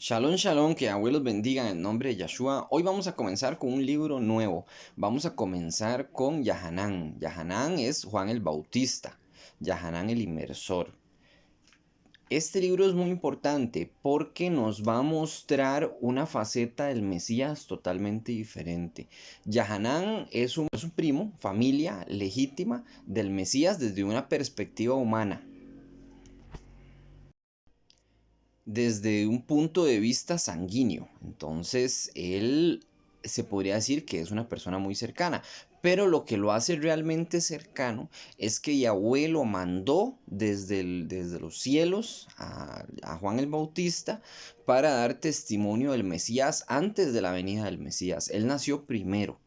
Shalom, shalom, que abuelos bendigan en el nombre de Yahshua. Hoy vamos a comenzar con un libro nuevo. Vamos a comenzar con Yahanán. Yahanán es Juan el Bautista, Yahanán el Inmersor. Este libro es muy importante porque nos va a mostrar una faceta del Mesías totalmente diferente. Yahanán es un primo, familia legítima del Mesías desde una perspectiva humana, desde un punto de vista sanguíneo. Entonces, él se podría decir que es una persona muy cercana. Pero lo que lo hace realmente cercano es que Yahweh lo mandó desde los cielos a Juan el Bautista para dar testimonio del Mesías antes de la venida del Mesías. Él nació primero.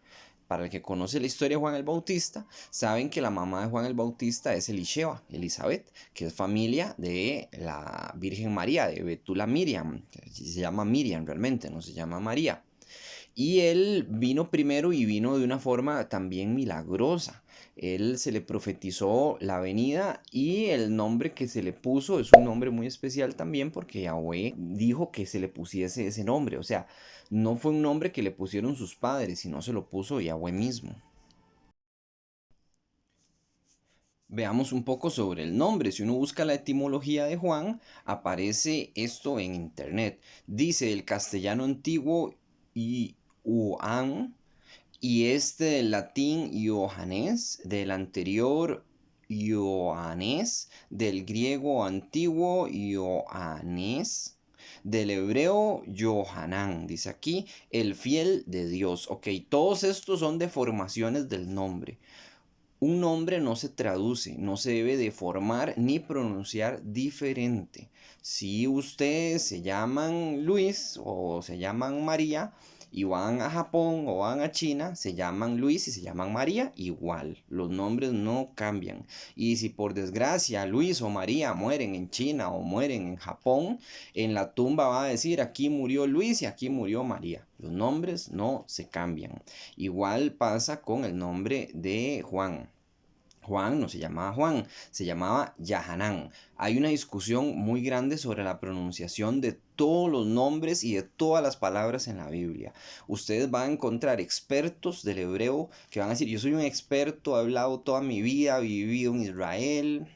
Para el que conoce la historia de Juan el Bautista, saben que la mamá de Juan el Bautista es Elisheba, Elizabeth, que es familia de la Virgen María, de Betula Miriam. Se llama Miriam realmente, no se llama María. Y él vino primero y vino de una forma también milagrosa. Él se le profetizó la venida y el nombre que se le puso es un nombre muy especial también porque Yahweh dijo que se le pusiese ese nombre. O sea, no fue un nombre que le pusieron sus padres, sino se lo puso Yahweh mismo. Veamos un poco sobre el nombre. Si uno busca la etimología de Juan, aparece esto en internet. Dice el castellano antiguo y Uan, y este del latín Ioannes, del anterior Ioannes, del griego antiguo Ioannes, del hebreo Yohanan, dice aquí, el fiel de Dios. Ok, todos estos son deformaciones del nombre. Un nombre no se traduce, no se debe deformar ni pronunciar diferente. Si ustedes se llaman Luis o se llaman María y van a Japón o van a China, se llaman Luis y se llaman María igual. Los nombres no cambian. Y si por desgracia Luis o María mueren en China o mueren en Japón, en la tumba va a decir aquí murió Luis y aquí murió María. Los nombres no se cambian. Igual pasa con el nombre de Juan. Juan no se llamaba Juan, se llamaba Yahanán. Hay una discusión muy grande sobre la pronunciación de todos los nombres y de todas las palabras en la Biblia. Ustedes van a encontrar expertos del hebreo que van a decir, yo soy un experto, he hablado toda mi vida, he vivido en Israel,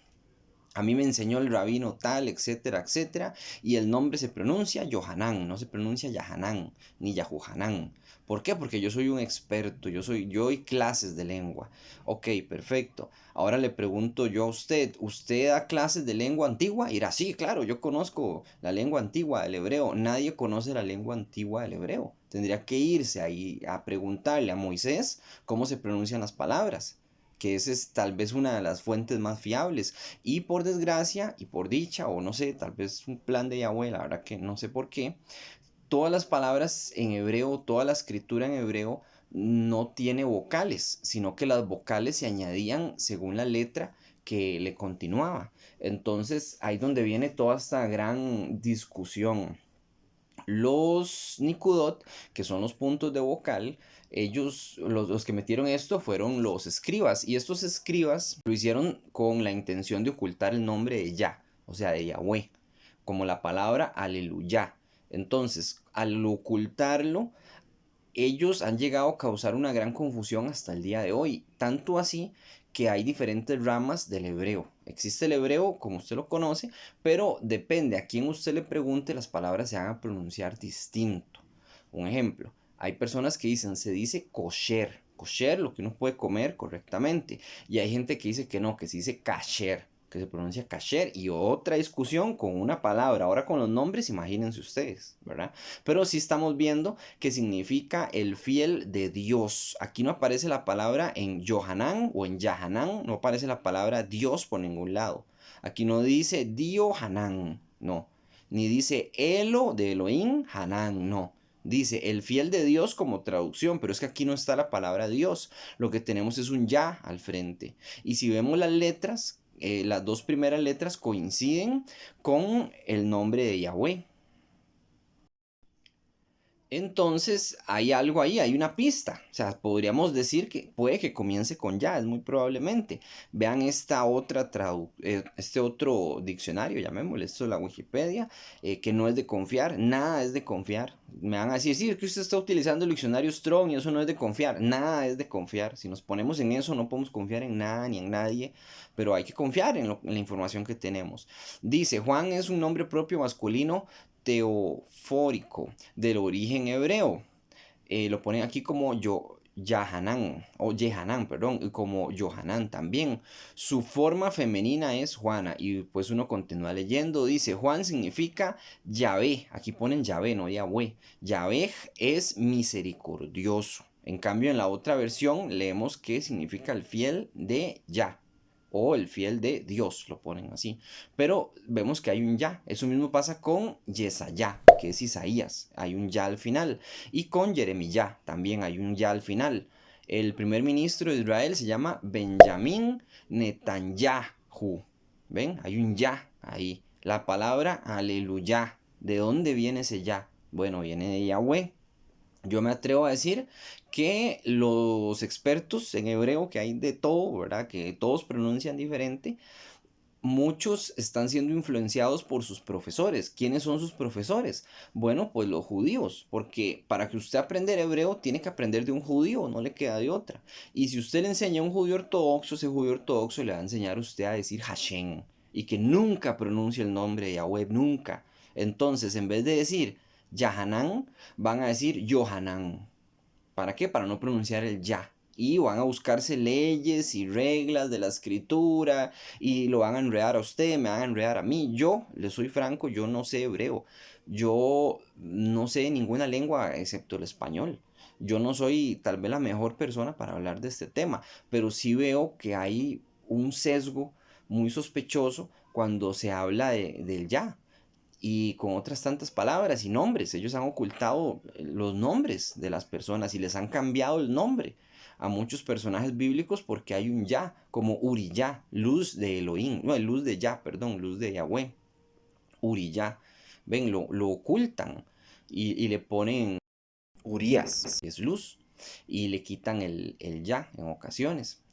a mí me enseñó el rabino tal, etcétera, etcétera, y el nombre se pronuncia Yohanan, no se pronuncia Yahanan ni Yahuhanan. ¿Por qué? Porque yo soy un experto, yo doy clases de lengua. Ok, perfecto. Ahora le pregunto yo a usted, ¿usted da clases de lengua antigua? Y dirá, sí, claro, yo conozco la lengua antigua del hebreo. Nadie conoce la lengua antigua del hebreo. Tendría que irse ahí a preguntarle a Moisés cómo se pronuncian las palabras, que esa es tal vez una de las fuentes más fiables. Y por desgracia y por dicha, o no sé, tal vez un plan de Yahweh, la verdad que no sé por qué, todas las palabras en hebreo, toda la escritura en hebreo no tiene vocales, sino que las vocales se añadían según la letra que le continuaba. Entonces ahí es donde viene toda esta gran discusión. Los Nikudot, que son los puntos de vocal, ellos, los que metieron esto fueron los escribas, y estos escribas lo hicieron con la intención de ocultar el nombre de Yah, o sea, de Yahweh, como la palabra aleluya. Entonces, al ocultarlo, ellos han llegado a causar una gran confusión hasta el día de hoy, tanto así que hay diferentes ramas del hebreo. Existe el hebreo como usted lo conoce, pero depende a quién usted le pregunte, las palabras se van a pronunciar distinto. Un ejemplo, hay personas que dicen, se dice kosher, kosher, lo que uno puede comer correctamente, y hay gente que dice que no, que se dice kasher, que se pronuncia kasher, y otra discusión con una palabra. Ahora con los nombres, imagínense ustedes, ¿verdad? Pero sí estamos viendo que significa el fiel de Dios. Aquí no aparece la palabra en Yohanan o en Yahanan, no aparece la palabra Dios por ningún lado. Aquí no dice Dio Hanan, no. Ni dice Elo de Elohim Hanan, no. Dice el fiel de Dios como traducción, pero es que aquí no está la palabra Dios. Lo que tenemos es un ya al frente. Y si vemos las letras, las dos primeras letras coinciden con el nombre de Yahweh. Entonces hay algo ahí, hay una pista. O sea, podríamos decir que puede que comience con ya, es muy probablemente. Vean este otro diccionario, llamémosle esto la Wikipedia, que no es de confiar, nada es de confiar. Me van a decir, sí, es que usted está utilizando el diccionario Strong y eso no es de confiar, nada es de confiar. Si nos ponemos en eso, no podemos confiar en nada ni en nadie, pero hay que confiar en la información que tenemos. Dice, Juan es un nombre propio masculino teofórico del origen hebreo. Lo ponen aquí como Yahanan, o Yehanan, perdón, y como Johanan también. Su forma femenina es Juana, y pues uno continúa leyendo, dice, Juan significa Yahvé, aquí ponen Yahvé, no Yahweh. Yahvé es misericordioso. En cambio, en la otra versión leemos que significa el fiel de Yah o el fiel de Dios, lo ponen así. Pero vemos que hay un ya. Eso mismo pasa con Yesayá, que es Isaías. Hay un ya al final. Y con Jeremías también hay un ya al final. El primer ministro de Israel se llama Benjamín Netanyahu. ¿Ven? Hay un ya ahí. La palabra aleluya. ¿De dónde viene ese ya? Bueno, viene de Yahweh. Yo me atrevo a decir que los expertos en hebreo, que hay de todo, ¿verdad? Que todos pronuncian diferente, muchos están siendo influenciados por sus profesores. ¿Quiénes son sus profesores? Bueno, pues los judíos, porque para que usted aprenda hebreo tiene que aprender de un judío, no le queda de otra. Y si usted le enseña a un judío ortodoxo, ese judío ortodoxo le va a enseñar a usted a decir Hashem y que nunca pronuncie el nombre de Yahweh, nunca. Entonces, en vez de decir Yahanan, van a decir Yohanan. ¿Para qué? Para no pronunciar el ya. Y van a buscarse leyes y reglas de la escritura y lo van a enredar a usted, me van a enredar a mí. Yo, le soy franco, yo no sé hebreo. Yo no sé ninguna lengua excepto el español. Yo no soy tal vez la mejor persona para hablar de este tema, pero sí veo que hay un sesgo muy sospechoso cuando se habla del ya y con otras tantas palabras y nombres. Ellos han ocultado los nombres de las personas y les han cambiado el nombre a muchos personajes bíblicos porque hay un ya, como Uriyá, luz de Elohim, no, luz de Ya, perdón, luz de Yahweh, Uriyá. Ven, lo ocultan y le ponen Urias, que es luz, y le quitan el ya en ocasiones.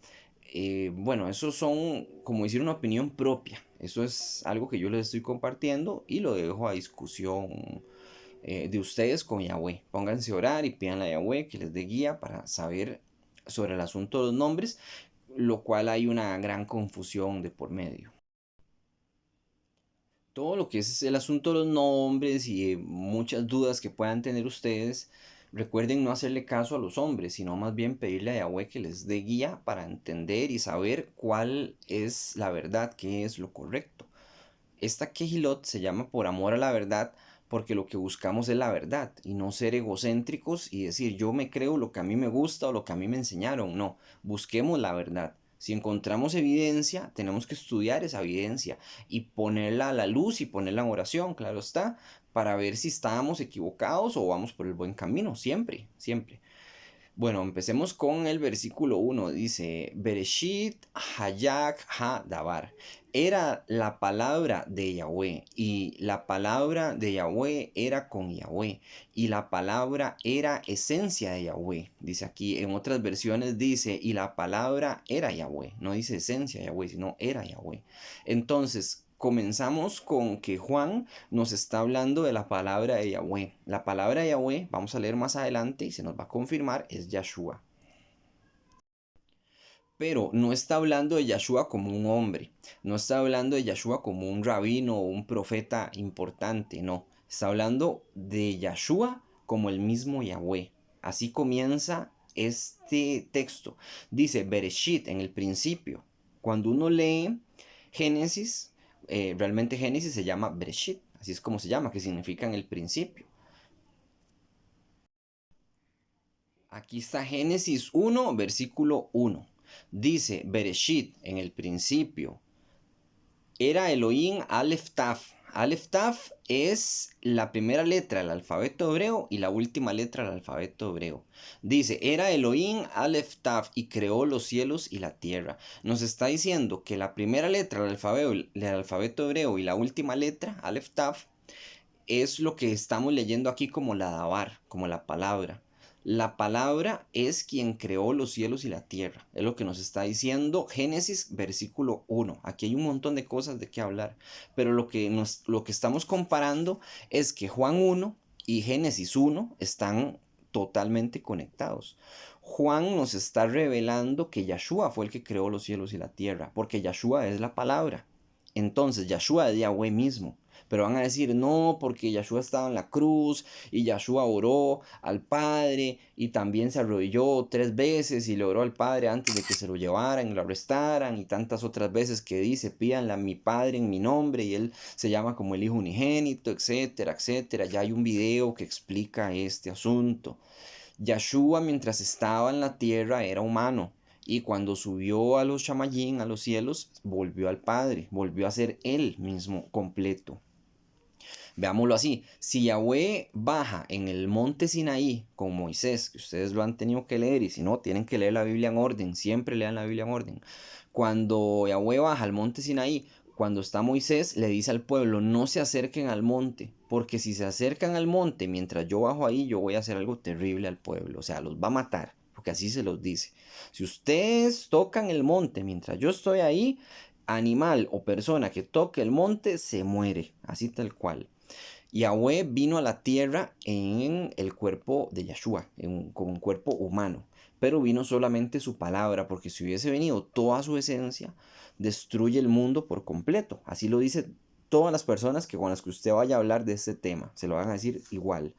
Bueno, eso son, como decir, una opinión propia. Eso es algo que yo les estoy compartiendo y lo dejo a discusión de ustedes con Yahweh. Pónganse a orar y pidan a Yahweh que les dé guía para saber sobre el asunto de los nombres, lo cual hay una gran confusión de por medio. Todo lo que es el asunto de los nombres y muchas dudas que puedan tener ustedes, recuerden no hacerle caso a los hombres, sino más bien pedirle a Yahweh que les dé guía para entender y saber cuál es la verdad, qué es lo correcto. Esta Kehilot se llama por amor a la verdad porque lo que buscamos es la verdad y no ser egocéntricos y decir yo me creo lo que a mí me gusta o lo que a mí me enseñaron. No, busquemos la verdad. Si encontramos evidencia, tenemos que estudiar esa evidencia y ponerla a la luz y ponerla en oración, claro está, para ver si estábamos equivocados o vamos por el buen camino, siempre, siempre. Bueno, empecemos con el versículo 1. Dice, Bereshit Hayak Ha Dabar. Era la palabra de Yahweh y la palabra de Yahweh era con Yahweh y la palabra era esencia de Yahweh. Dice aquí, en otras versiones dice, y la palabra era Yahweh. No dice esencia de Yahweh, sino era Yahweh. Entonces, comenzamos con que Juan nos está hablando de la palabra de Yahweh. La palabra de Yahweh, vamos a leer más adelante y se nos va a confirmar, es Yahshua. Pero no está hablando de Yahshua como un hombre, no está hablando de Yahshua como un rabino o un profeta importante, no. Está hablando de Yahshua como el mismo Yahweh. Así comienza este texto. Dice Bereshit en el principio. Cuando uno lee Génesis, realmente Génesis se llama Bereshit, así es como se llama, que significa en el principio. Aquí está Génesis 1, versículo 1. Dice Bereshit, en el principio, era Elohim Aleph Taf. Aleph Taf es la primera letra del alfabeto hebreo y la última letra del alfabeto hebreo. Dice, era Elohim Aleph Taf y creó los cielos y la tierra. Nos está diciendo que la primera letra del alfabeto hebreo y la última letra, Aleph Taf, es lo que estamos leyendo aquí como la Dabar, como la palabra. La palabra es quien creó los cielos y la tierra. Es lo que nos está diciendo Génesis versículo 1. Aquí hay un montón de cosas de qué hablar. Pero lo que estamos comparando es que Juan 1 y Génesis 1 están totalmente conectados. Juan nos está revelando que Yahshua fue el que creó los cielos y la tierra, porque Yahshua es la palabra. Entonces, Yahshua es Yahweh mismo. Pero van a decir, no, porque Yahshua estaba en la cruz y Yahshua oró al Padre y también se arrodilló 3 veces y le oró al Padre antes de que se lo llevaran y lo arrestaran y tantas otras veces que dice, pídanle a mi Padre en mi nombre y él se llama como el Hijo Unigénito, etcétera, etcétera. Ya hay un video que explica este asunto. Yahshua mientras estaba en la tierra era humano. Y cuando subió a los Shamayim, a los cielos, volvió al Padre, volvió a ser él mismo completo. Veámoslo así, si Yahweh baja en el monte Sinaí con Moisés, que ustedes lo han tenido que leer, y si no, tienen que leer la Biblia en orden, siempre lean la Biblia en orden. Cuando Yahweh baja al monte Sinaí, cuando está Moisés, le dice al pueblo, no se acerquen al monte, porque si se acercan al monte mientras yo bajo ahí, yo voy a hacer algo terrible al pueblo, o sea, los va a matar, porque así se los dice. Si ustedes tocan el monte mientras yo estoy ahí, animal o persona que toque el monte se muere, así tal cual. Yahweh vino a la tierra en el cuerpo de Yahshua, como un cuerpo humano, pero vino solamente su palabra, porque si hubiese venido toda su esencia, destruye el mundo por completo. Así lo dice todas las personas con las que usted vaya a hablar de este tema, se lo van a decir igual.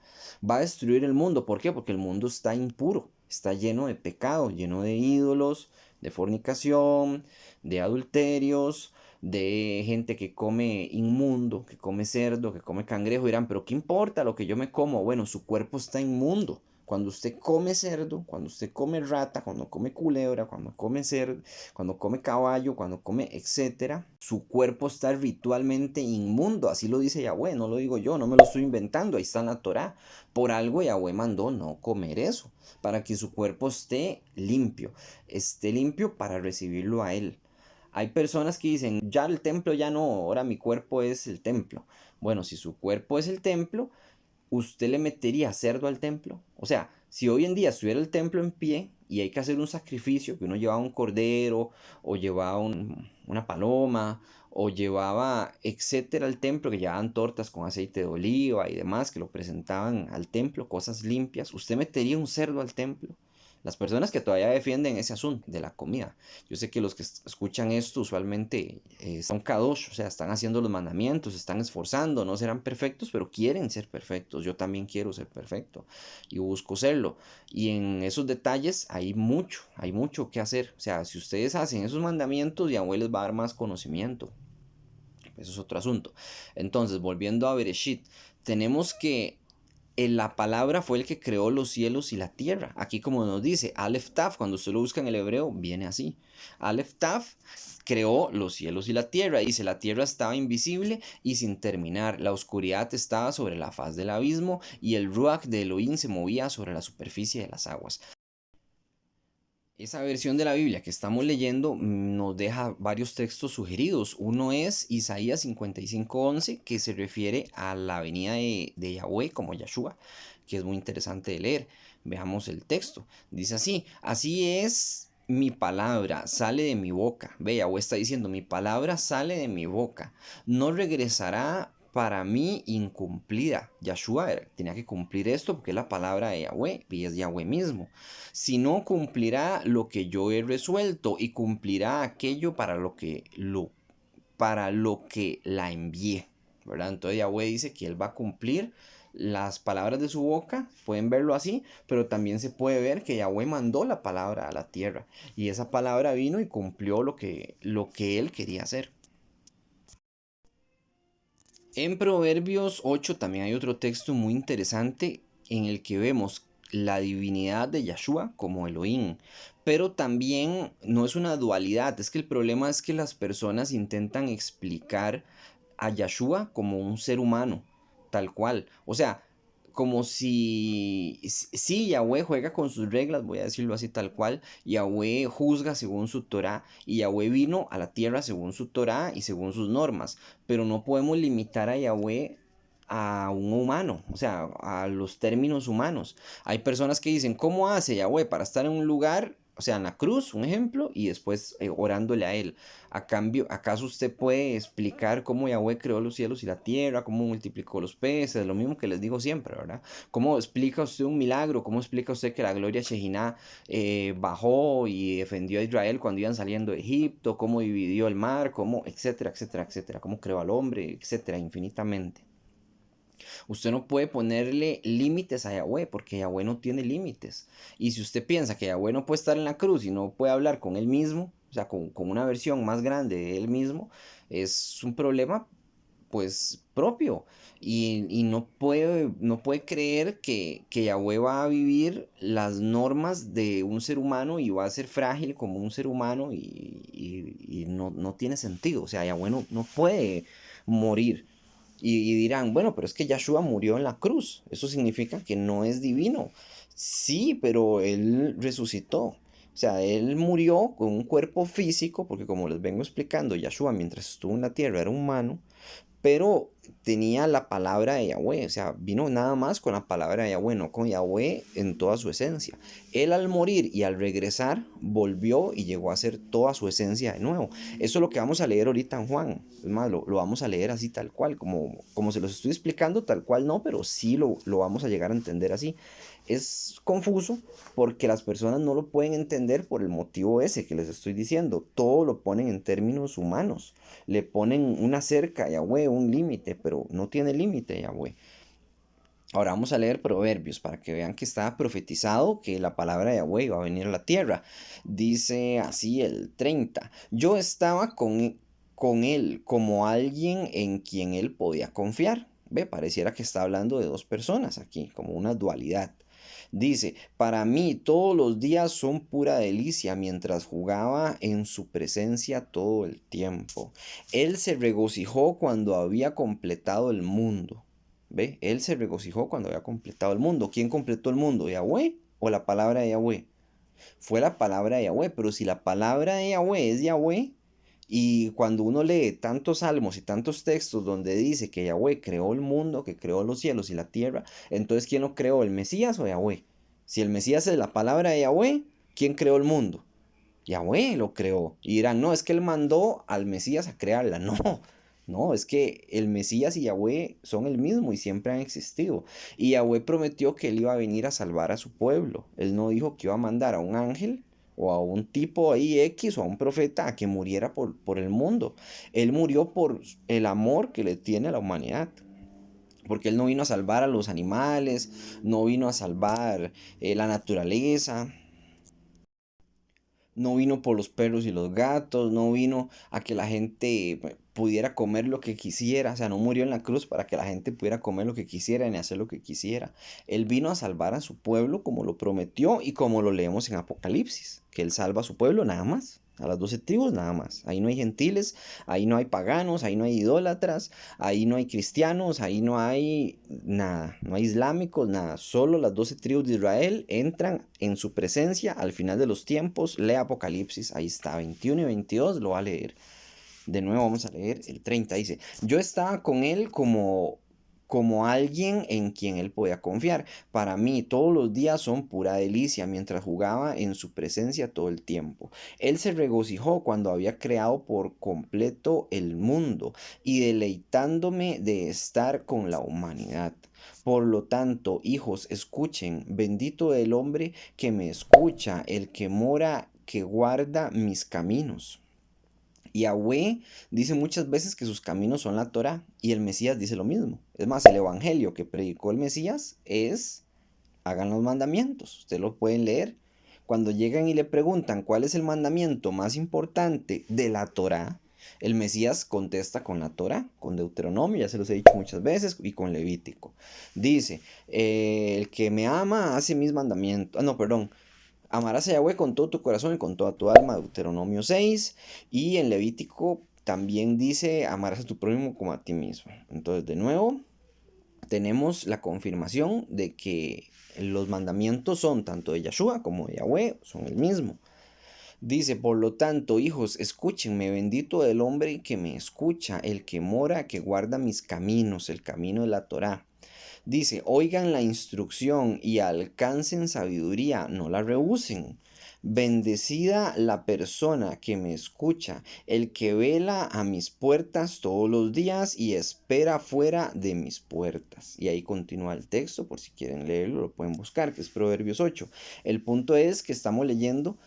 Va a destruir el mundo, ¿por qué? Porque el mundo está impuro, está lleno de pecado, lleno de ídolos, de fornicación, de adulterios, de gente que come inmundo, que come cerdo, que come cangrejo. Dirán, pero ¿qué importa lo que yo me como? Bueno, su cuerpo está inmundo. Cuando usted come cerdo, cuando usted come rata, cuando come culebra, cuando come cerdo, cuando come caballo, cuando come etcétera, su cuerpo está ritualmente inmundo. Así lo dice Yahweh, no lo digo yo, no me lo estoy inventando, ahí está en la Torá. Por algo Yahweh mandó no comer eso, para que su cuerpo esté limpio para recibirlo a él. Hay personas que dicen, ya el templo ya no, ahora mi cuerpo es el templo. Bueno, si su cuerpo es el templo, ¿usted le metería cerdo al templo? O sea, si hoy en día estuviera el templo en pie y hay que hacer un sacrificio, que uno llevaba un cordero o llevaba una paloma o llevaba, etcétera, al templo, que llevaban tortas con aceite de oliva y demás, que lo presentaban al templo, cosas limpias, ¿usted metería un cerdo al templo? Las personas que todavía defienden ese asunto de la comida. Yo sé que los que escuchan esto usualmente son kadosh, o sea, están haciendo los mandamientos, están esforzando, no serán perfectos, pero quieren ser perfectos. Yo también quiero ser perfecto y busco serlo. Y en esos detalles hay mucho que hacer. O sea, si ustedes hacen esos mandamientos, Yahweh les va a dar más conocimiento. Eso es otro asunto. Entonces, volviendo a Bereshit, tenemos que la palabra fue el que creó los cielos y la tierra. Aquí como nos dice, Aleph Taf, cuando usted lo busca en el hebreo, viene así. Aleph Taf creó los cielos y la tierra. Dice, la tierra estaba invisible y sin terminar. La oscuridad estaba sobre la faz del abismo y el Ruach de Elohim se movía sobre la superficie de las aguas. Esa versión de la Biblia que estamos leyendo nos deja varios textos sugeridos. Uno es Isaías 55:11, que se refiere a la venida de Yahweh como Yahshua, que es muy interesante de leer. Veamos el texto. Dice así, así es mi palabra, sale de mi boca. Ve, Yahweh está diciendo, mi palabra sale de mi boca. No regresará para mí incumplida. Yahshua tenía que cumplir esto porque es la palabra de Yahweh y es Yahweh mismo. Si no cumplirá lo que yo he resuelto y cumplirá aquello para lo que la envié, ¿verdad? Entonces Yahweh dice que él va a cumplir las palabras de su boca, pueden verlo así, pero también se puede ver que Yahweh mandó la palabra a la tierra y esa palabra vino y cumplió lo que él quería hacer. En Proverbios 8 también hay otro texto muy interesante en el que vemos la divinidad de Yahshua como Elohim, pero también no es una dualidad, es que el problema es que las personas intentan explicar a Yahshua como un ser humano, tal cual. O sea, como si, sí, Yahweh juega con sus reglas, voy a decirlo así tal cual, Yahweh juzga según su Torah y Yahweh vino a la tierra según su Torah y según sus normas, pero no podemos limitar a Yahweh a un humano, o sea, a los términos humanos. Hay personas que dicen, ¿cómo hace Yahweh para estar en un lugar, o sea, en la cruz, un ejemplo, y después orándole a él? A cambio, ¿acaso usted puede explicar cómo Yahweh creó los cielos y la tierra, cómo multiplicó los peces? Lo mismo que les digo siempre, ¿verdad? ¿Cómo explica usted un milagro? ¿Cómo explica usted que la gloria Shekinah bajó y defendió a Israel cuando iban saliendo de Egipto? ¿Cómo dividió el mar? ¿Cómo, etcétera, etcétera, etcétera? ¿Cómo creó al hombre? Etcétera, infinitamente. Usted no puede ponerle límites a Yahweh porque Yahweh no tiene límites. Y si usted piensa que Yahweh no puede estar en la cruz y no puede hablar con él mismo, o sea, con una versión más grande de él mismo, es un problema pues propio. Y no puede creer que Yahweh va a vivir las normas de un ser humano y va a ser frágil como un ser humano y no tiene sentido. O sea, Yahweh no puede morir. Y dirán, bueno, pero es que Yahshua murió en la cruz. Eso significa que no es divino. Sí, pero él resucitó. O sea, él murió con un cuerpo físico, porque como les vengo explicando, Yahshua mientras estuvo en la tierra era humano, pero tenía la palabra de Yahweh, o sea, vino nada más con la palabra de Yahweh, no con Yahweh en toda su esencia. Él al morir y al regresar volvió y llegó a ser toda su esencia de nuevo. Eso es lo que vamos a leer ahorita en Juan. Es más, lo vamos a leer así tal cual, como se los estoy explicando, tal cual no, pero sí lo vamos a llegar a entender así. Es confuso porque las personas no lo pueden entender por el motivo ese que les estoy diciendo. Todo lo ponen en términos humanos. Le ponen una cerca a Yahweh, un límite, pero no tiene límite Yahweh. Ahora vamos a leer Proverbios para que vean que está profetizado que la palabra de Yahweh iba a venir a la tierra. Dice así el 30. Yo estaba con él como alguien en quien él podía confiar. Ve, pareciera que está hablando de dos personas aquí, como una dualidad. Dice, para mí todos los días son pura delicia mientras jugaba en su presencia todo el tiempo. Él se regocijó cuando había completado el mundo. ¿Ve? Él se regocijó cuando había completado el mundo. ¿Quién completó el mundo? ¿Yahweh o la palabra de Yahweh? Fue la palabra de Yahweh, pero si la palabra de Yahweh es Yahweh, y cuando uno lee tantos salmos y tantos textos donde dice que Yahweh creó el mundo, que creó los cielos y la tierra, entonces ¿quién lo creó? ¿El Mesías o Yahweh? Si el Mesías es la palabra de Yahweh, ¿quién creó el mundo? Yahweh lo creó. Y dirán, no, es que él mandó al Mesías a crearla. No, no, es que el Mesías y Yahweh son el mismo y siempre han existido. Y Yahweh prometió que él iba a venir a salvar a su pueblo. Él no dijo que iba a mandar a un ángel o a un tipo ahí X o a un profeta a que muriera por el mundo. Él murió por el amor que le tiene a la humanidad. Porque él no vino a salvar a los animales, no vino a salvar la naturaleza, no vino por los perros y los gatos, no vino a que la gente pudiera comer lo que quisiera, o sea, no murió en la cruz para que la gente pudiera comer lo que quisiera ni hacer lo que quisiera. Él vino a salvar a su pueblo como lo prometió y como lo leemos en Apocalipsis, que él salva a su pueblo nada más. A las 12 tribus nada más. Ahí no hay gentiles, ahí no hay paganos, ahí no hay idólatras, ahí no hay cristianos, ahí no hay nada, no hay islámicos, nada. Solo las 12 tribus de Israel entran en su presencia al final de los tiempos. Lee Apocalipsis, ahí está, 21 y 22, lo va a leer. De nuevo vamos a leer el 30. Dice, yo estaba con él como alguien en quien él podía confiar. Para mí todos los días son pura delicia mientras jugaba en su presencia todo el tiempo. Él se regocijó cuando había creado por completo el mundo y deleitándome de estar con la humanidad. Por lo tanto, hijos, escuchen, bendito el hombre que me escucha, el que mora, que guarda mis caminos. Yahweh dice muchas veces que sus caminos son la Torah y el Mesías dice lo mismo. Es más, el evangelio que predicó el Mesías es hagan los mandamientos. Ustedes lo pueden leer. Cuando llegan y le preguntan cuál es el mandamiento más importante de la Torah, el Mesías contesta con la Torah, con Deuteronomio, ya se los he dicho muchas veces, y con Levítico. Dice, el que me ama hace mis mandamientos. Ah, no, perdón. Amarás a Yahweh con todo tu corazón y con toda tu alma, Deuteronomio 6. Y en Levítico también dice, amarás a tu prójimo como a ti mismo. Entonces, de nuevo, tenemos la confirmación de que los mandamientos son tanto de Yahshua como de Yahweh, son el mismo. Dice, por lo tanto, hijos, escúchenme, bendito el hombre que me escucha, el que mora, que guarda mis caminos, el camino de la Torá. Dice, oigan la instrucción y alcancen sabiduría, no la rehúsen. Bendecida la persona que me escucha, el que vela a mis puertas todos los días y espera fuera de mis puertas. Y ahí continúa el texto, por si quieren leerlo, lo pueden buscar, que es Proverbios 8. El punto es que estamos leyendo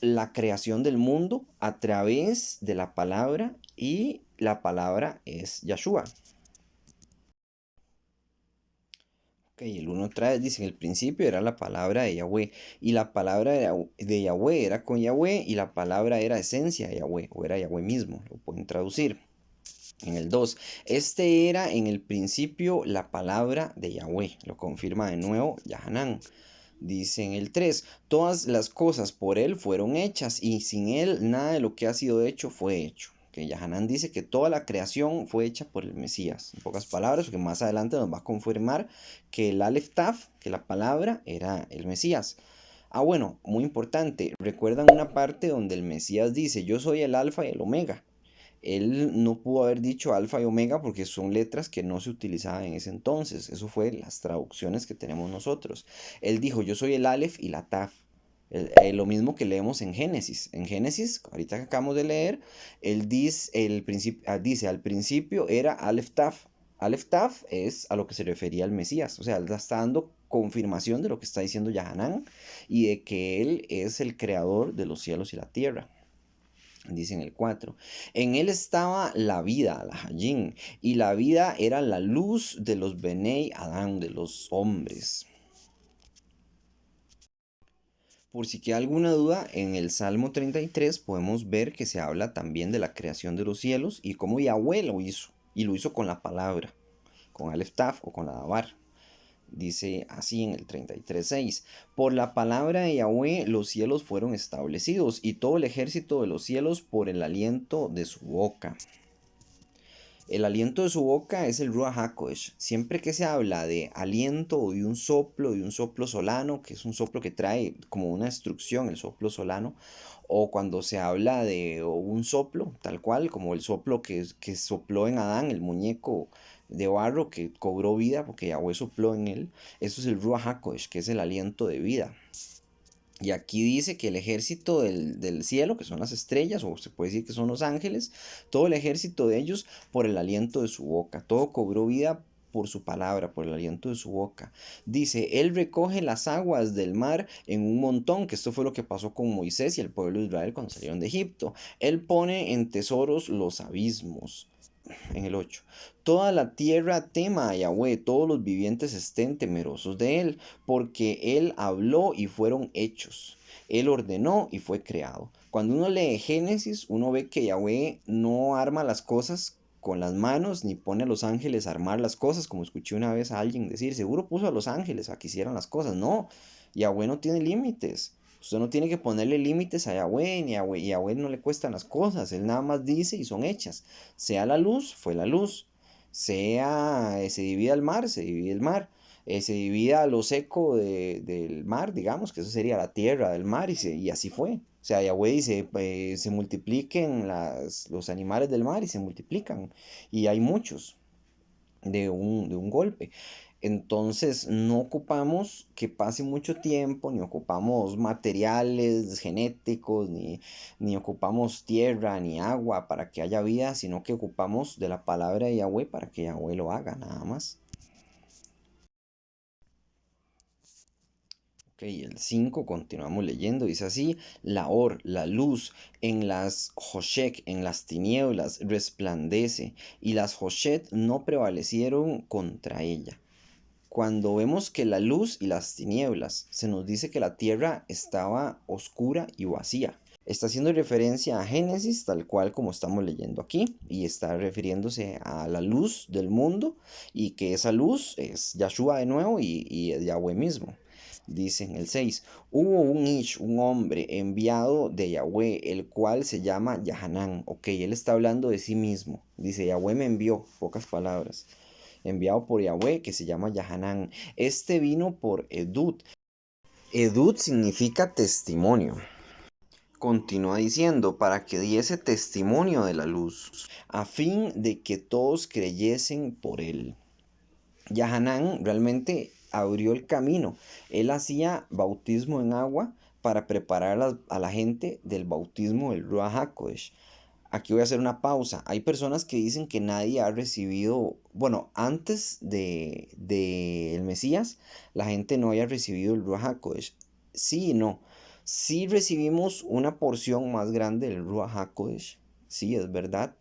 la creación del mundo a través de la palabra y la palabra es Yahshua. Okay, el 1 dice, en el principio era la palabra de Yahweh, y la palabra de Yahweh era con Yahweh, y la palabra era esencia de Yahweh, o era Yahweh mismo, lo pueden traducir. En el 2, este era en el principio la palabra de Yahweh, lo confirma de nuevo Yahanan. Dice en el 3, todas las cosas por él fueron hechas, y sin él nada de lo que ha sido hecho fue hecho. Que Yahanan dice que toda la creación fue hecha por el Mesías. En pocas palabras, porque más adelante nos va a confirmar que el Aleph Taf, que la palabra, era el Mesías. Ah, bueno, muy importante. Recuerdan una parte donde el Mesías dice, yo soy el alfa y el omega. Él no pudo haber dicho alfa y omega porque son letras que no se utilizaban en ese entonces. Eso fue las traducciones que tenemos nosotros. Él dijo, yo soy el Aleph y la Taf. Lo mismo que leemos en Génesis. En Génesis, ahorita que acabamos de leer, él dice, dice al principio era Aleph Taf. Aleph Taf es a lo que se refería al Mesías. O sea, él está dando confirmación de lo que está diciendo Yahanan y de que él es el creador de los cielos y la tierra. Dice en el 4, en él estaba la vida, la Hayim, y la vida era la luz de los Benei Adán, de los hombres. Por si queda alguna duda, en el Salmo 33 podemos ver que se habla también de la creación de los cielos y cómo Yahweh lo hizo, y lo hizo con la palabra, con Aleph Taf o con la Dabar. Dice así en el 33.6, por la palabra de Yahweh los cielos fueron establecidos y todo el ejército de los cielos por el aliento de su boca. El aliento de su boca es el Ruach HaKodesh. Siempre que se habla de aliento o de un soplo solano, que es un soplo que trae como una destrucción, el soplo solano, o cuando se habla de un soplo, tal cual, como el soplo que sopló en Adán, el muñeco de barro que cobró vida porque Yahweh sopló en él, eso es el Ruach HaKodesh, que es el aliento de vida. Y aquí dice que el ejército del cielo, que son las estrellas, o se puede decir que son los ángeles, todo el ejército de ellos por el aliento de su boca, todo cobró vida por su palabra, por el aliento de su boca. Dice, él recoge las aguas del mar en un montón, que esto fue lo que pasó con Moisés y el pueblo de Israel cuando salieron de Egipto. Él pone en tesoros los abismos. En el 8. Toda la tierra tema a Yahweh, todos los vivientes estén temerosos de él, porque él habló y fueron hechos. Él ordenó y fue creado. Cuando uno lee Génesis, uno ve que Yahweh no arma las cosas con las manos, ni pone a los ángeles a armar las cosas, como escuché una vez a alguien decir, seguro puso a los ángeles a que hicieran las cosas. No, Yahweh no tiene límites. Usted no tiene que ponerle límites a Yahweh, ni a Yahweh no le cuestan las cosas. Él nada más dice y son hechas. Sea la luz, fue la luz. Se divide el mar, se divide el mar. Se divide lo seco del mar, digamos, que eso sería la tierra del mar, y así fue. O sea, Yahweh dice, se multipliquen los animales del mar y se multiplican. Y hay muchos de un golpe. Entonces no ocupamos que pase mucho tiempo, ni ocupamos materiales genéticos, ni ocupamos tierra, ni agua para que haya vida, sino que ocupamos de la palabra de Yahweh para que Yahweh lo haga, nada más. Ok, el 5 continuamos leyendo, dice así, la luz, en las Hoshek, en las tinieblas, resplandece, y las Hoshet no prevalecieron contra ella. Cuando vemos que la luz y las tinieblas, se nos dice que la tierra estaba oscura y vacía. Está haciendo referencia a Génesis, tal cual como estamos leyendo aquí, y está refiriéndose a la luz del mundo, y que esa luz es Yahshua de nuevo y Yahweh mismo. Dice en el 6, hubo un Ish, un hombre enviado de Yahweh, el cual se llama Yahanan. Ok, él está hablando de sí mismo. Dice, Yahweh me envió, pocas palabras. Enviado por Yahweh, que se llama Yahanan. Este vino por Edut. Edut significa testimonio. Continúa diciendo, para que diese testimonio de la luz, a fin de que todos creyesen por él. Yahanan realmente abrió el camino. Él hacía bautismo en agua para preparar a la gente del bautismo del Ruach HaKodesh. Aquí voy a hacer una pausa. Hay personas que dicen que nadie ha recibido, bueno, antes de el Mesías, la gente no haya recibido el Ruach HaKodesh. Sí y no. Sí recibimos una porción más grande del Ruach HaKodesh. Sí, es verdad.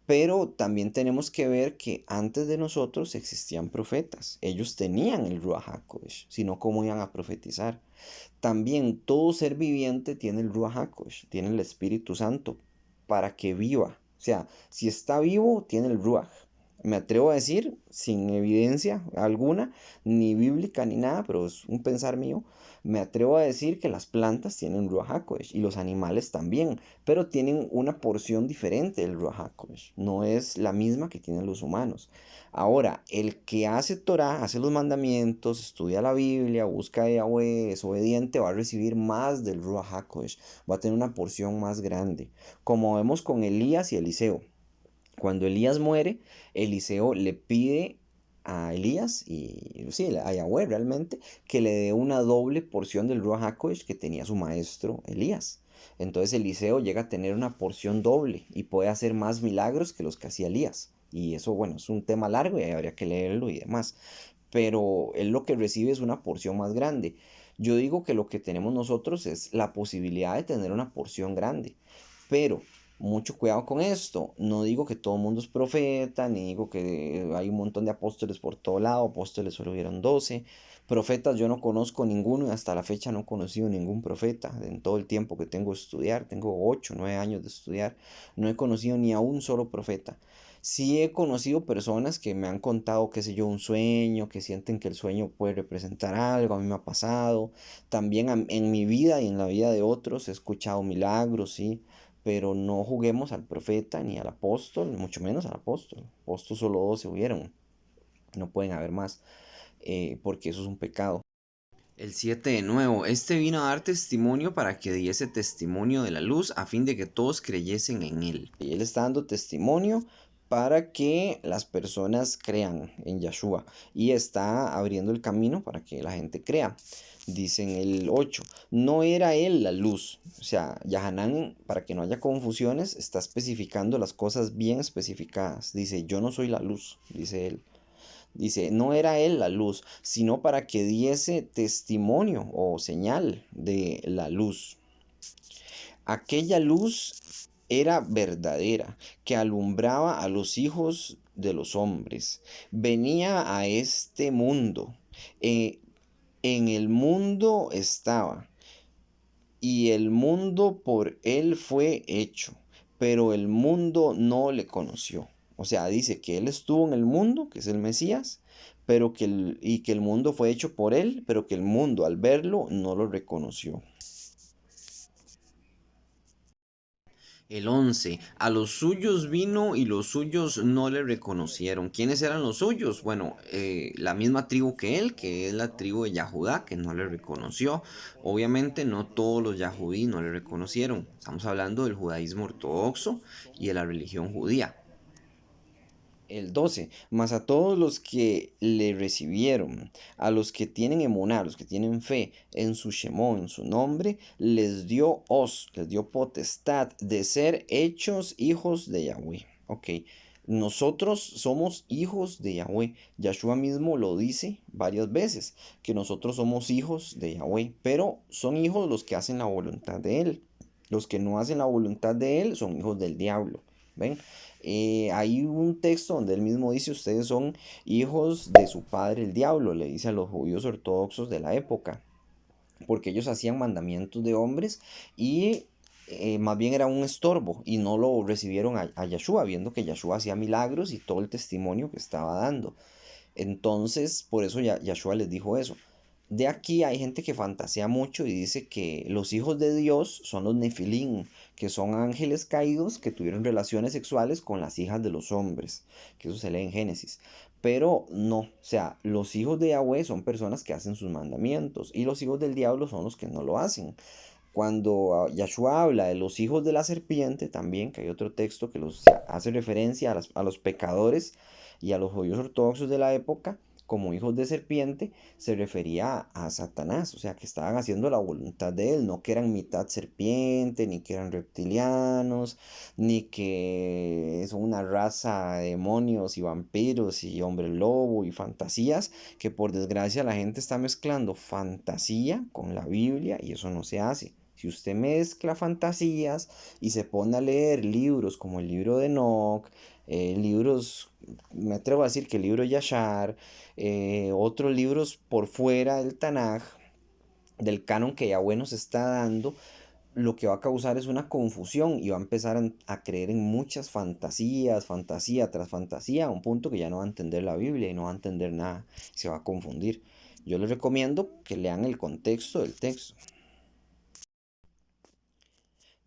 Pero también tenemos que ver que antes de nosotros existían profetas. Ellos tenían el Ruach HaKodesh, si no, ¿cómo iban a profetizar? También todo ser viviente tiene el Ruach HaKodesh, tiene el Espíritu Santo para que viva. O sea, si está vivo, tiene el Ruach. Me atrevo a decir, sin evidencia alguna, ni bíblica ni nada, pero es un pensar mío, me atrevo a decir que las plantas tienen Ruach HaKodesh y los animales también, pero tienen una porción diferente del Ruach HaKodesh. No es la misma que tienen los humanos. Ahora, el que hace Torah, hace los mandamientos, estudia la Biblia, busca a Yahweh, es obediente, va a recibir más del Ruach HaKodesh, va a tener una porción más grande. Como vemos con Elías y Eliseo. Cuando Elías muere, Eliseo le pide a Elías y sí, a Yahweh realmente que le dé una doble porción del Ruach HaKodesh que tenía su maestro Elías. Entonces Eliseo llega a tener una porción doble y puede hacer más milagros que los que hacía Elías. Y eso, bueno, es un tema largo y habría que leerlo y demás. Pero él lo que recibe es una porción más grande. Yo digo que lo que tenemos nosotros es la posibilidad de tener una porción grande. Pero mucho cuidado con esto. No digo que todo el mundo es profeta, ni digo que hay un montón de apóstoles por todo lado. Apóstoles solo hubieron 12. Profetas yo no conozco ninguno y hasta la fecha no he conocido ningún profeta. En todo el tiempo que tengo de estudiar, tengo 8 9 años de estudiar, no he conocido ni a un solo profeta. Sí he conocido personas que me han contado, qué sé yo, un sueño, que sienten que el sueño puede representar algo, a mí me ha pasado. También en mi vida y en la vida de otros he escuchado milagros, sí, pero no juguemos al profeta ni al apóstol, mucho menos al apóstol. Apóstol solo 12 hubieron, no pueden haber más, porque eso es un pecado. El 7 de nuevo, este vino a dar testimonio para que diese testimonio de la luz a fin de que todos creyesen en él. Y él está dando testimonio para que las personas crean en Yeshua y está abriendo el camino para que la gente crea. Dice en el 8, no era él la luz. O sea, Yahanan, para que no haya confusiones, está especificando las cosas bien especificadas. Dice, yo no soy la luz, dice él. Dice, no era él la luz, sino para que diese testimonio o señal de la luz. Aquella luz era verdadera, que alumbraba a los hijos de los hombres. Venía a este mundo. Eh, en el mundo estaba, y el mundo por él fue hecho, pero el mundo no le conoció. O sea, dice que él estuvo en el mundo, que es el Mesías, pero que el mundo fue hecho por él, pero que el mundo al verlo no lo reconoció. El 11, a los suyos vino y los suyos no le reconocieron. ¿Quiénes eran los suyos? Bueno, la misma tribu que él, que es la tribu de Yahudá, que no le reconoció. Obviamente no todos los Yahudí no le reconocieron. Estamos hablando del judaísmo ortodoxo y de la religión judía. El 12, mas a todos los que le recibieron, a los que tienen emuná, a los que tienen fe en su Shemó, en su nombre, les dio potestad de ser hechos hijos de Yahweh. Ok, nosotros somos hijos de Yahweh. Yahshua mismo lo dice varias veces, que nosotros somos hijos de Yahweh, pero son hijos los que hacen la voluntad de Él. Los que no hacen la voluntad de Él son hijos del diablo. ¿Ven? Hay un texto donde él mismo dice, ustedes son hijos de su padre el diablo, le dice a los judíos ortodoxos de la época, porque ellos hacían mandamientos de hombres y más bien era un estorbo y no lo recibieron a Yeshua, viendo que Yeshua hacía milagros y todo el testimonio que estaba dando. Entonces, por eso Yeshua les dijo eso. De aquí hay gente que fantasea mucho y dice que los hijos de Dios son los Nefilim, que son ángeles caídos que tuvieron relaciones sexuales con las hijas de los hombres, que eso se lee en Génesis. Pero no, o sea, los hijos de Yahweh son personas que hacen sus mandamientos y los hijos del diablo son los que no lo hacen. Cuando Yahshua habla de los hijos de la serpiente, también, que hay otro texto que hace referencia a los pecadores y a los judíos ortodoxos de la época, como hijos de serpiente, se refería a Satanás, o sea, que estaban haciendo la voluntad de él, no que eran mitad serpiente, ni que eran reptilianos, ni que son una raza de demonios y vampiros y hombre lobo y fantasías, que por desgracia la gente está mezclando fantasía con la Biblia y eso no se hace. Si usted mezcla fantasías y se pone a leer libros como el libro de Enoch, libros, me atrevo a decir que el libro de Yashar, otros libros por fuera del Tanaj, del canon que Yahweh nos está dando, lo que va a causar es una confusión y va a empezar a creer en muchas fantasías, fantasía tras fantasía, a un punto que ya no va a entender la Biblia y no va a entender nada, se va a confundir. Yo les recomiendo que lean el contexto del texto.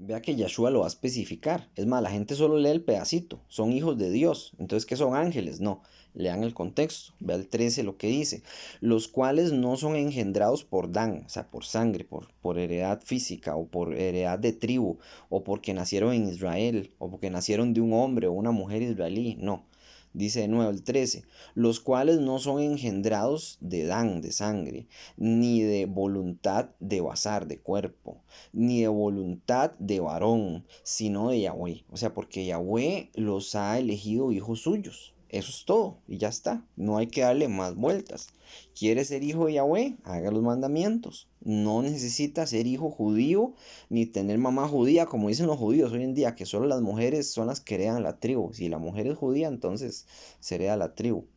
Vea que Yahshua lo va a especificar. Es más, la gente solo lee el pedacito. Son hijos de Dios. Entonces, ¿qué son ángeles? No. Lean el contexto. Vea el 13 lo que dice. Los cuales no son engendrados por Dan, o sea, por sangre, por heredad física o por heredad de tribu, o porque nacieron en Israel, o porque nacieron de un hombre o una mujer israelí. No. Dice de nuevo el 13, los cuales no son engendrados de Dan, de sangre, ni de voluntad de bazar, de cuerpo, ni de voluntad de varón, sino de Yahweh. O sea, porque Yahweh los ha elegido hijos suyos. Eso es todo. Y ya está. No hay que darle más vueltas. ¿Quiere ser hijo de Yahweh? Haga los mandamientos. No necesita ser hijo judío ni tener mamá judía, como dicen los judíos hoy en día, que solo las mujeres son las que heredan la tribu. Si la mujer es judía, entonces se hereda la tribu.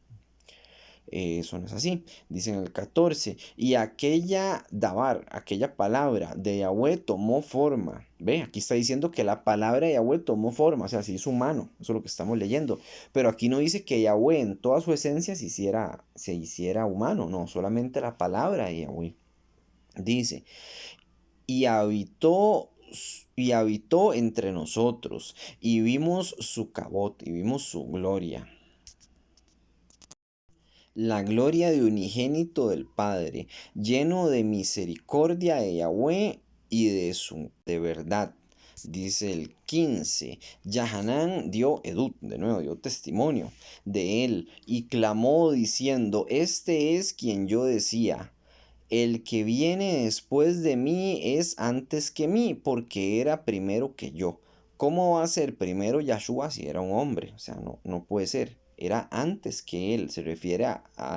Eso no es así. Dice en el 14, y aquella dabar, aquella palabra de Yahweh tomó forma. Ve, aquí está diciendo que la palabra de Yahweh tomó forma, o sea, se hizo humano. Eso es lo que estamos leyendo. Pero aquí no dice que Yahweh en toda su esencia se hiciera humano, no, solamente la palabra de Yahweh. Dice, y habitó y habitó entre nosotros, y vimos su cabot, y vimos su gloria, la gloria de unigénito del Padre, lleno de misericordia de Yahweh y de verdad. Dice el 15, Yahanán dio edut, de nuevo dio testimonio de él, y clamó diciendo, este es quien yo decía, el que viene después de mí es antes que mí, porque era primero que yo. ¿Cómo va a ser primero Yahshua si era un hombre? O sea, no puede ser. Era antes que él. Se refiere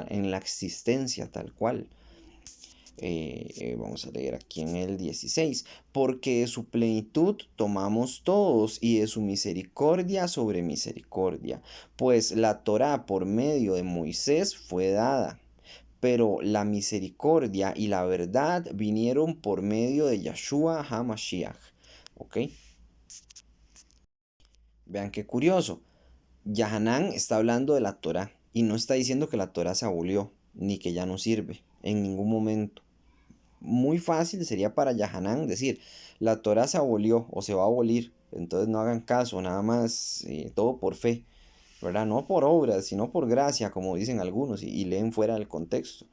en la existencia tal cual. Vamos a leer aquí en el 16. Porque de su plenitud tomamos todos y de su misericordia sobre misericordia. Pues la Torá por medio de Moisés fue dada, pero la misericordia y la verdad vinieron por medio de Yahshua HaMashiach. ¿Ok? Vean qué curioso. Yahanán está hablando de la Torah y no está diciendo que la Torah se abolió ni que ya no sirve en ningún momento. Muy fácil sería para Yahanán decir, la Torah se abolió o se va a abolir, entonces no hagan caso, nada más todo por fe, ¿verdad? No por obras, sino por gracia, como dicen algunos, y leen fuera del contexto.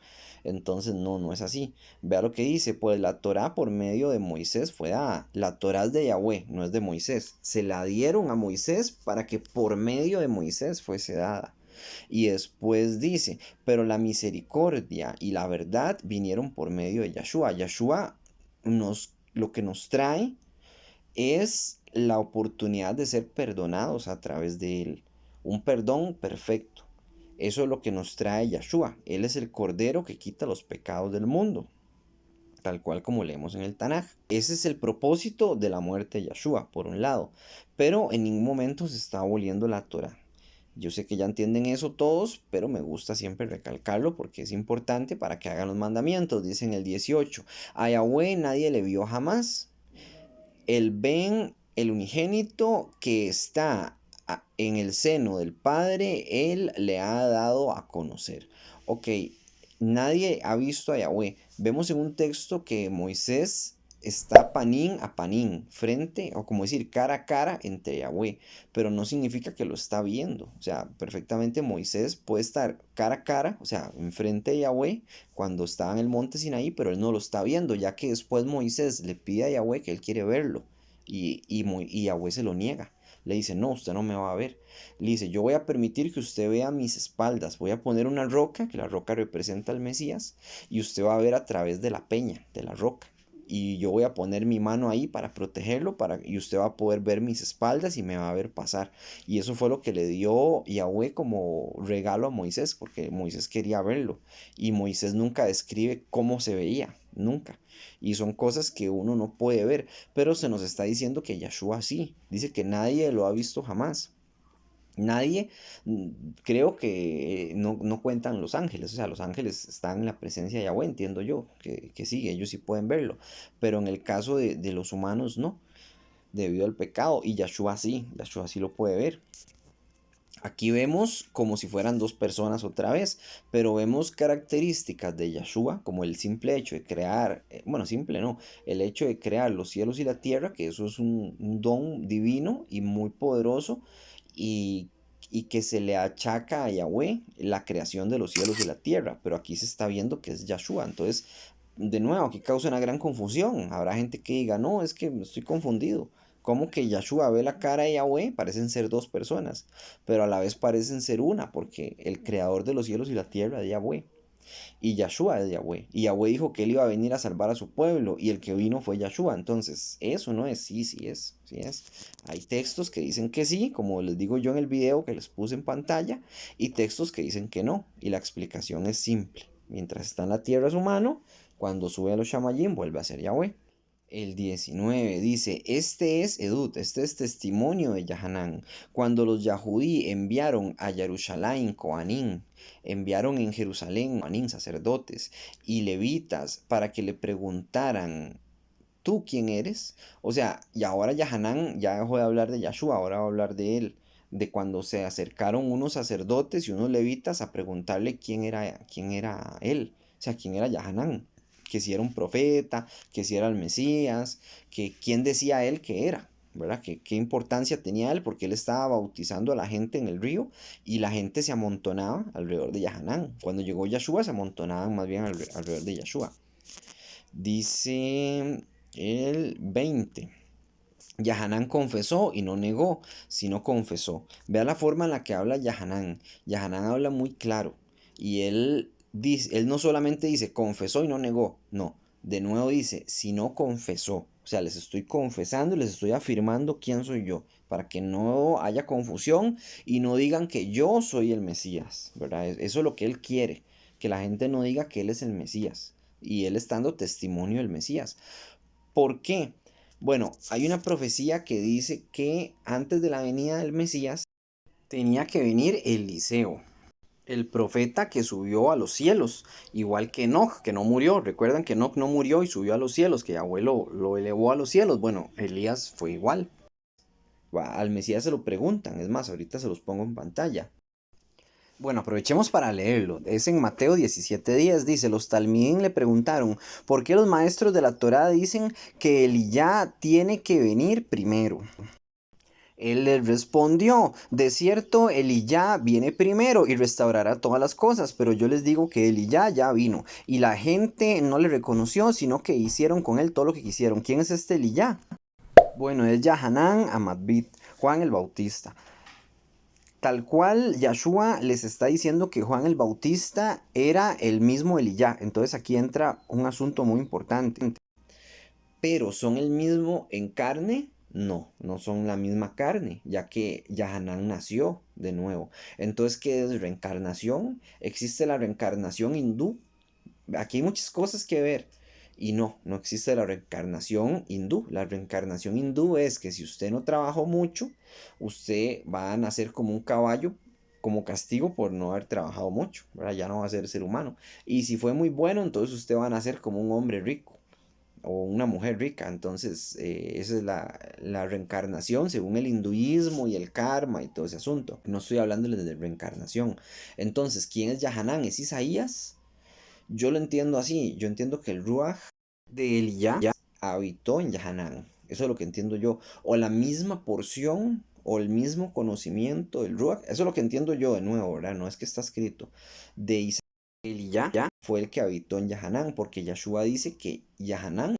Entonces no es así. Vea lo que dice, pues la Torá por medio de Moisés fue dada. La Torá es de Yahweh, no es de Moisés. Se la dieron a Moisés para que por medio de Moisés fuese dada. Y después dice, pero la misericordia y la verdad vinieron por medio de Yahshua. Yahshua lo que nos trae es la oportunidad de ser perdonados a través de él. Un perdón perfecto. Eso es lo que nos trae Yahshua. Él es el Cordero que quita los pecados del mundo, tal cual como leemos en el Tanaj. Ese es el propósito de la muerte de Yahshua, por un lado. Pero en ningún momento se está aboliendo la Torah. Yo sé que ya entienden eso todos, pero me gusta siempre recalcarlo porque es importante para que hagan los mandamientos. Dice en el 18, a Yahweh nadie le vio jamás. El Ben, el unigénito que está en el seno del Padre, Él le ha dado a conocer. Ok, nadie ha visto a Yahweh. Vemos en un texto que Moisés está panín a panín, frente, o como decir, cara a cara entre Yahweh, pero no significa que lo está viendo. O sea, perfectamente Moisés puede estar cara a cara, o sea, enfrente de Yahweh, cuando estaba en el monte Sinaí, pero él no lo está viendo, ya que después Moisés le pide a Yahweh que él quiere verlo, y Yahweh se lo niega. Le dice, no, usted no me va a ver. Le dice, yo voy a permitir que usted vea mis espaldas. Voy a poner una roca, que la roca representa al Mesías, y usted va a ver a través de la peña, de la roca. Y yo voy a poner mi mano ahí para protegerlo, y usted va a poder ver mis espaldas y me va a ver pasar. Y eso fue lo que le dio Yahweh como regalo a Moisés, porque Moisés quería verlo. Y Moisés nunca describe cómo se veía, nunca. Y son cosas que uno no puede ver, pero se nos está diciendo que Yahshua sí. Dice que nadie lo ha visto jamás. Nadie, creo que no cuentan los ángeles, o sea, los ángeles están en la presencia de Yahweh, entiendo yo, que sí, ellos sí pueden verlo, pero en el caso de los humanos no, debido al pecado, y Yahshua sí lo puede ver. Aquí vemos como si fueran dos personas otra vez, pero vemos características de Yahshua, como el simple hecho de crear, bueno, simple no, el hecho de crear los cielos y la tierra, que eso es un don divino y muy poderoso, y, y que se le achaca a Yahweh la creación de los cielos y la tierra, pero aquí se está viendo que es Yahshua, entonces, de nuevo, aquí causa una gran confusión, habrá gente que diga, no, es que estoy confundido. Como que Yahshua ve la cara de Yahweh, parecen ser dos personas, pero a la vez parecen ser una, porque el creador de los cielos y la tierra es Yahweh, y Yahshua es Yahweh, y Yahweh dijo que él iba a venir a salvar a su pueblo, y el que vino fue Yahshua, entonces, eso no es, sí es. Hay textos que dicen que sí, como les digo yo en el video que les puse en pantalla, y textos que dicen que no, y la explicación es simple. Mientras está en la tierra es humano, cuando sube a los Shamayim vuelve a ser Yahweh. El 19 dice, este es Edut, este es testimonio de Yahanán. Cuando los Yahudí enviaron a Jerusalén, Coanín, enviaron en Jerusalén, Coanín, sacerdotes y levitas, para que le preguntaran, ¿tú quién eres? O sea, y ahora Yahanán ya dejó de hablar de Yahshua, ahora va a hablar de él, de cuando se acercaron unos sacerdotes y unos levitas a preguntarle quién era él, o sea, quién era Yahanán, que si era un profeta, que si era el Mesías, que quién decía él que era, ¿verdad? Que qué importancia tenía él, porque él estaba bautizando a la gente en el río y la gente se amontonaba alrededor de Yahanán. Cuando llegó Yahshua se amontonaban más bien alrededor de Yahshua. Dice el 20. Yahanán confesó y no negó, sino confesó. Vea la forma en la que habla Yahanán. Yahanán habla muy claro. Y él no solamente dice confesó y no negó. No, de nuevo dice, sino confesó. O sea, les estoy confesando y les estoy afirmando quién soy yo. Para que no haya confusión y no digan que yo soy el Mesías. ¿Verdad? Eso es lo que él quiere. Que la gente no diga que él es el Mesías. Y él está dando testimonio del Mesías. ¿Por qué? Bueno, hay una profecía que dice que antes de la venida del Mesías tenía que venir Eliseo, el profeta que subió a los cielos, igual que Enoch, que no murió. Recuerdan que Enoch no murió y subió a los cielos, que Yahweh lo elevó a los cielos. Bueno, Elías fue igual. Al Mesías se lo preguntan, es más, ahorita se los pongo en pantalla. Bueno, aprovechemos para leerlo. Es en Mateo 17:10, dice, los talmidín le preguntaron, ¿por qué los maestros de la Torá dicen que Elías tiene que venir primero? Él les respondió, de cierto, Elías viene primero y restaurará todas las cosas, pero yo les digo que Elías ya vino, y la gente no le reconoció, sino que hicieron con él todo lo que quisieron. ¿Quién es este Elías? Bueno, es Yahanán Amadbit, Juan el Bautista. Tal cual Yahshua les está diciendo que Juan el Bautista era el mismo Elías. Entonces aquí entra un asunto muy importante. Pero ¿son el mismo en carne? No, no son la misma carne, ya que Yahanán nació de nuevo. Entonces, ¿qué es reencarnación? ¿Existe la reencarnación hindú? Aquí hay muchas cosas que ver. Y no existe la reencarnación hindú. La reencarnación hindú es que si usted no trabajó mucho, usted va a nacer como un caballo como castigo por no haber trabajado mucho, ¿verdad? Ya no va a ser humano. Y si fue muy bueno, entonces usted va a nacer como un hombre rico o una mujer rica. Entonces, esa es la reencarnación según el hinduismo y el karma y todo ese asunto. No estoy hablándoles de reencarnación. Entonces, ¿quién es Yahanán? ¿Es Isaías? Yo lo entiendo así, yo entiendo que el Ruach de Elías habitó en Yahanán. Eso es lo que entiendo yo. O la misma porción o el mismo conocimiento del Ruach. Eso es lo que entiendo yo de nuevo, ¿verdad? No es que está escrito. De Isaías, Elías fue el que habitó en Yahanán, porque Yahshua dice que Yahanán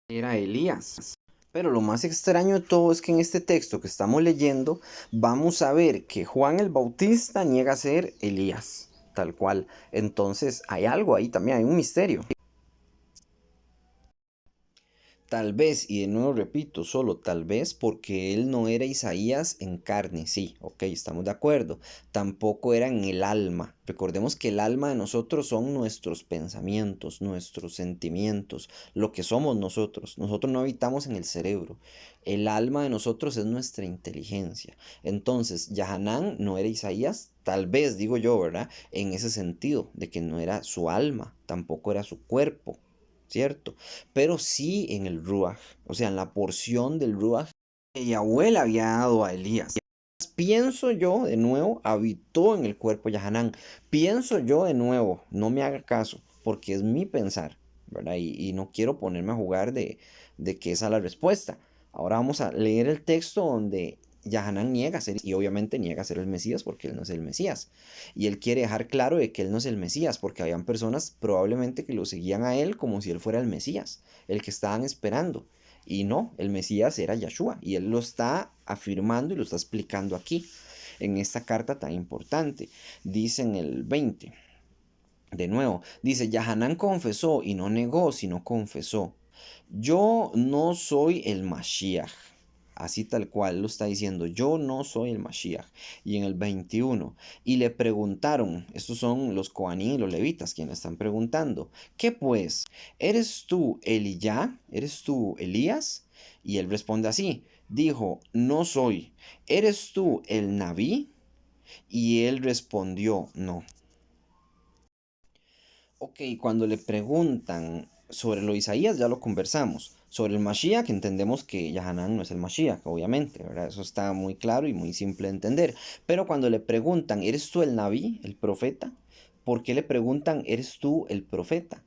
era Elías. Pero lo más extraño de todo es que en este texto que estamos leyendo vamos a ver que Juan el Bautista niega a ser Elías, tal cual. Entonces hay algo ahí también, hay un misterio. Tal vez, y de nuevo repito, solo tal vez porque él no era Isaías en carne, sí, ok, estamos de acuerdo. Tampoco era en el alma. Recordemos que el alma de nosotros son nuestros pensamientos, nuestros sentimientos, lo que somos nosotros. Nosotros no habitamos en el cerebro. El alma de nosotros es nuestra inteligencia. Entonces, Yahanán no era Isaías, tal vez digo yo, ¿verdad? En ese sentido, de que no era su alma, tampoco era su cuerpo. ¿Cierto? Pero sí en el Ruach, o sea, en la porción del Ruach que Yahweh le había dado a Elías. Pienso yo, de nuevo, habitó en el cuerpo de Yahanán. Pienso yo, de nuevo, no me haga caso, porque es mi pensar, ¿verdad? Y no quiero ponerme a jugar de que esa es la respuesta. Ahora vamos a leer el texto donde Yahanán niega ser, y obviamente niega ser el Mesías porque él no es el Mesías. Y él quiere dejar claro de que él no es el Mesías, porque habían personas probablemente que lo seguían a él como si él fuera el Mesías, el que estaban esperando. Y no, el Mesías era Yahshua. Y él lo está afirmando y lo está explicando aquí, en esta carta tan importante. Dice en el 20, de nuevo, dice, Yahanán confesó y no negó, sino confesó. Yo no soy el Mashiach. Así tal cual lo está diciendo, yo no soy el Mashiach. Y en el 21, y le preguntaron, estos son los Coaní y los levitas quienes están preguntando, ¿qué pues? ¿Eres tú Elías? ¿Eres tú Elías? Y él responde así, dijo, no soy. ¿Eres tú el Naví? Y él respondió, no. Ok, cuando le preguntan sobre lo de Isaías, ya lo conversamos. Sobre el Mashiach, entendemos que Yahanán no es el Mashiach, obviamente, ¿verdad? Eso está muy claro y muy simple de entender. Pero cuando le preguntan, ¿eres tú el Naví, el profeta? ¿Por qué le preguntan, ¿eres tú el profeta?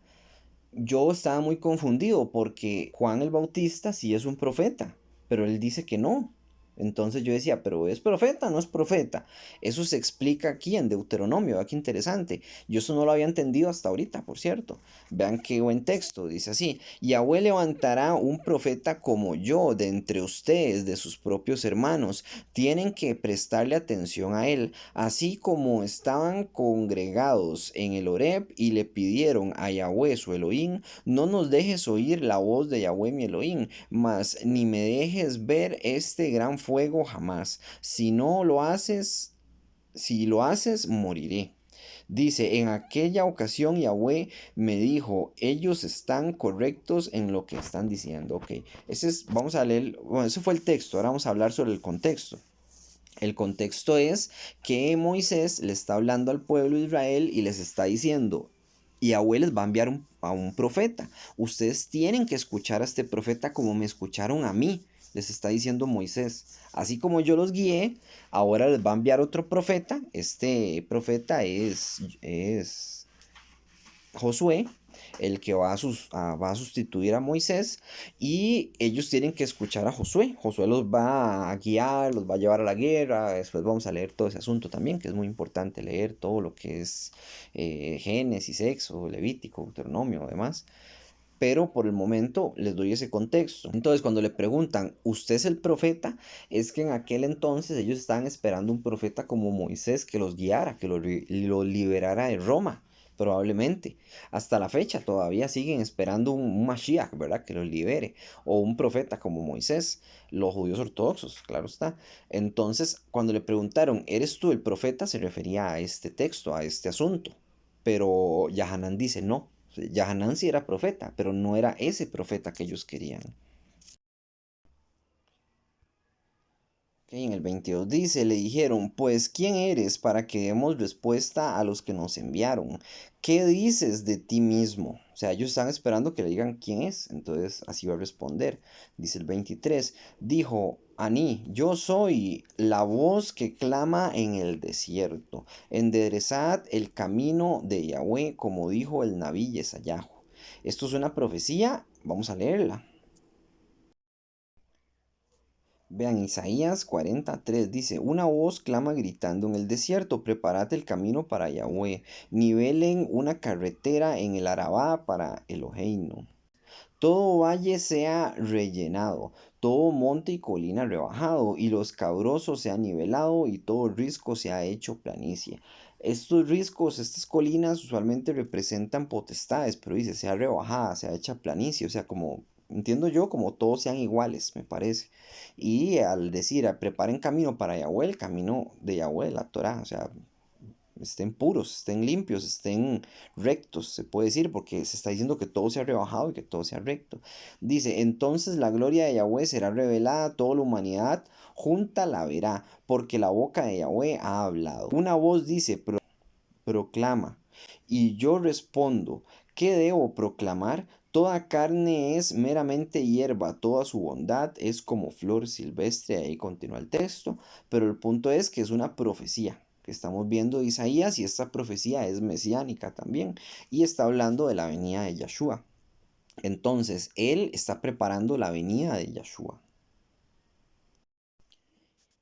Yo estaba muy confundido porque Juan el Bautista sí es un profeta, pero él dice que no. Entonces yo decía, pero ¿es profeta o no es profeta? Eso se explica aquí en Deuteronomio, ¿verdad? Qué interesante. Yo eso no lo había entendido hasta ahorita, por cierto. Vean qué buen texto, dice así. Yahweh levantará un profeta como yo de entre ustedes, de sus propios hermanos. Tienen que prestarle atención a él, así como estaban congregados en el Horeb y le pidieron a Yahweh su Elohim, no nos dejes oír la voz de Yahweh mi Elohim, mas ni me dejes ver este gran fuego jamás. Si lo haces, moriré. Dice, en aquella ocasión Yahweh me dijo, ellos están correctos en lo que están diciendo. Ok, vamos a leer, bueno, eso fue el texto, ahora vamos a hablar sobre el contexto. El contexto es que Moisés le está hablando al pueblo de Israel y les está diciendo, Yahweh les va a enviar a un profeta. Ustedes tienen que escuchar a este profeta como me escucharon a mí, les está diciendo Moisés. Así como yo los guié, ahora les va a enviar otro profeta. Este profeta es Josué, el que va a sustituir a Moisés, y ellos tienen que escuchar a Josué. Josué los va a guiar, los va a llevar a la guerra. Después vamos a leer todo ese asunto también, que es muy importante leer todo lo que es Génesis, Éxodo, Levítico, Deuteronomio, demás. Pero por el momento les doy ese contexto. Entonces, cuando le preguntan, ¿usted es el profeta? Es que en aquel entonces ellos estaban esperando un profeta como Moisés que los guiara, que lo liberara de Roma, probablemente. Hasta la fecha todavía siguen esperando un Mashiach, ¿verdad? Que los libere. O un profeta como Moisés, los judíos ortodoxos, claro está. Entonces, cuando le preguntaron, ¿eres tú el profeta? Se refería a este texto, a este asunto. Pero Yahanan dice, no. Yahanan sí era profeta, pero no era ese profeta que ellos querían. En el 22 dice, le dijeron, pues ¿quién eres para que demos respuesta a los que nos enviaron? ¿Qué dices de ti mismo? O sea, ellos están esperando que le digan quién es, entonces así va a responder. Dice el 23, dijo, Aní, yo soy la voz que clama en el desierto. Enderezad el camino de Yahweh, como dijo el Naví Yesayahu. Esto es una profecía, vamos a leerla. Vean, Isaías 43 dice, una voz clama gritando en el desierto, preparad el camino para Yahweh, nivelen una carretera en el Arabá para Eloheinu. Todo valle sea rellenado, todo monte y colina rebajado, y lo escabroso sea nivelado, y todo risco sea hecho planicie. Estos riscos, estas colinas usualmente representan potestades, pero dice, sea rebajada, sea hecha planicie, o sea, como, entiendo yo, como todos sean iguales, me parece. Y al decir, preparen camino para Yahweh, el camino de Yahweh, la Torah, o sea, estén puros, estén limpios, estén rectos, se puede decir, porque se está diciendo que todo sea rebajado y que todo sea recto. Dice, entonces la gloria de Yahweh será revelada a toda la humanidad, junta la verá, porque la boca de Yahweh ha hablado. Una voz dice, proclama, y yo respondo, ¿qué debo proclamar? Toda carne es meramente hierba, toda su bondad es como flor silvestre. Ahí continúa el texto, pero el punto es que es una profecía que estamos viendo de Isaías y esta profecía es mesiánica también y está hablando de la venida de Yahshua. Entonces, él está preparando la venida de Yahshua.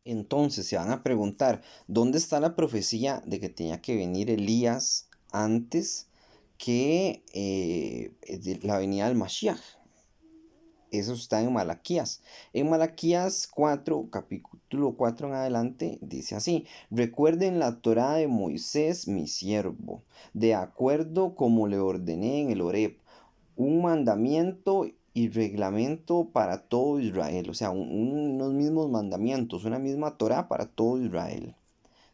Entonces se van a preguntar, ¿dónde está la profecía de que tenía que venir Elías antes que de la venida del Mashiach? Eso está en Malaquías. En Malaquías 4, capítulo 4 en adelante, dice así: recuerden la Torá de Moisés, mi siervo, de acuerdo como le ordené en el Horeb, un mandamiento y reglamento para todo Israel. O sea, unos mismos mandamientos, una misma Torá para todo Israel.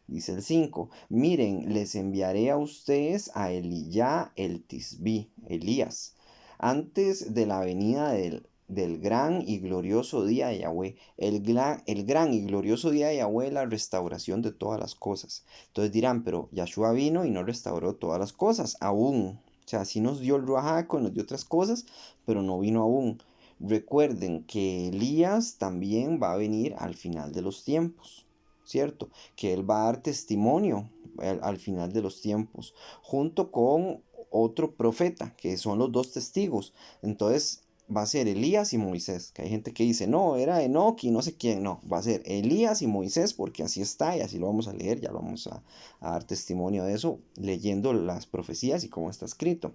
Dice el 5, miren, les enviaré a ustedes a Eliyá el Tisbí, Elías, antes de la venida del gran y glorioso día de Yahweh. El gran y glorioso día de Yahweh es la restauración de todas las cosas. Entonces dirán, pero Yahshua vino y no restauró todas las cosas, aún. O sea, sí nos dio el Ruach, nos dio otras cosas, pero no vino aún. Recuerden que Elías también va a venir al final de los tiempos, ¿cierto? Que él va a dar testimonio al final de los tiempos, junto con otro profeta, que son los dos testigos. Entonces va a ser Elías y Moisés, que hay gente que dice, no, era Enoch y no sé quién, no, va a ser Elías y Moisés, porque así está y así lo vamos a leer, ya lo vamos a dar testimonio de eso, leyendo las profecías y cómo está escrito.